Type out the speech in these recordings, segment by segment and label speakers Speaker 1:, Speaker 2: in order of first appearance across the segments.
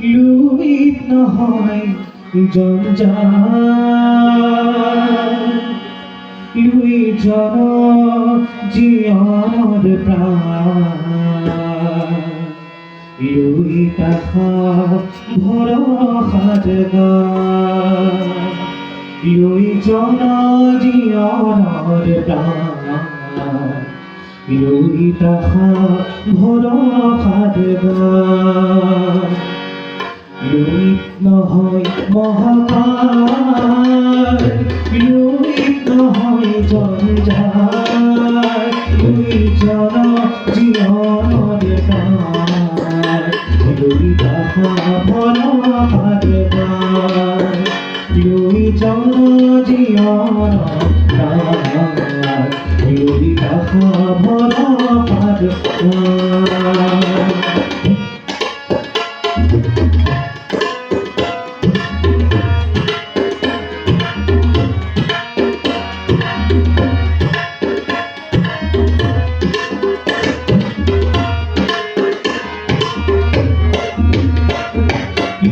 Speaker 1: লুইত নহয় জঞ্জাল লুই জন জীয়নৰ প্ৰাণ লুই তাখা ভৰসাৰ গান লুই জন জীয়নৰ প্ৰাণ লুই তাখা ভৰসাৰ গান লুইত নহয় মহাকাল লুইত নহয় জঞ্জাল লুই জন জীয়নৰ প্ৰাণ লুই তাখা ভৰসাৰ গান লুই জন জীয়নৰ প্ৰাণ লুই তাখা ভৰসাৰ গান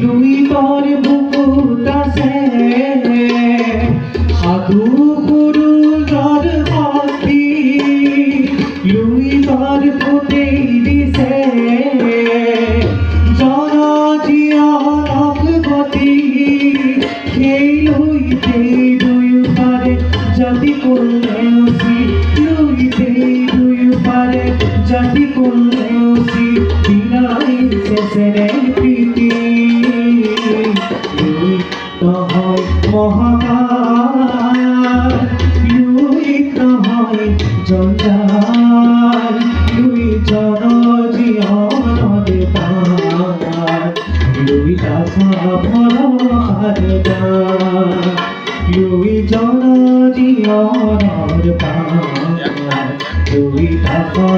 Speaker 1: লুইতৰ বুকুত আছে সাধু গুৰুৰ শক্তি লুইতৰ ফুটেই দিছে জন জীয়নক গতি সেই লুইতেই দুয়োফালে জাতি কল্যাণী লুইতেই দুয়োফালে জাতি কল্যাণী বিনাই শেষেৰে প্ৰীতি নহয় মহাকাল লুইত নহয় জঞ্জাল লুই জন জীয়নৰ প্ৰাণ লুই তাখা ভৰসাৰ গান লুই জন জীয়নৰ প্ৰাণ লুই তাখা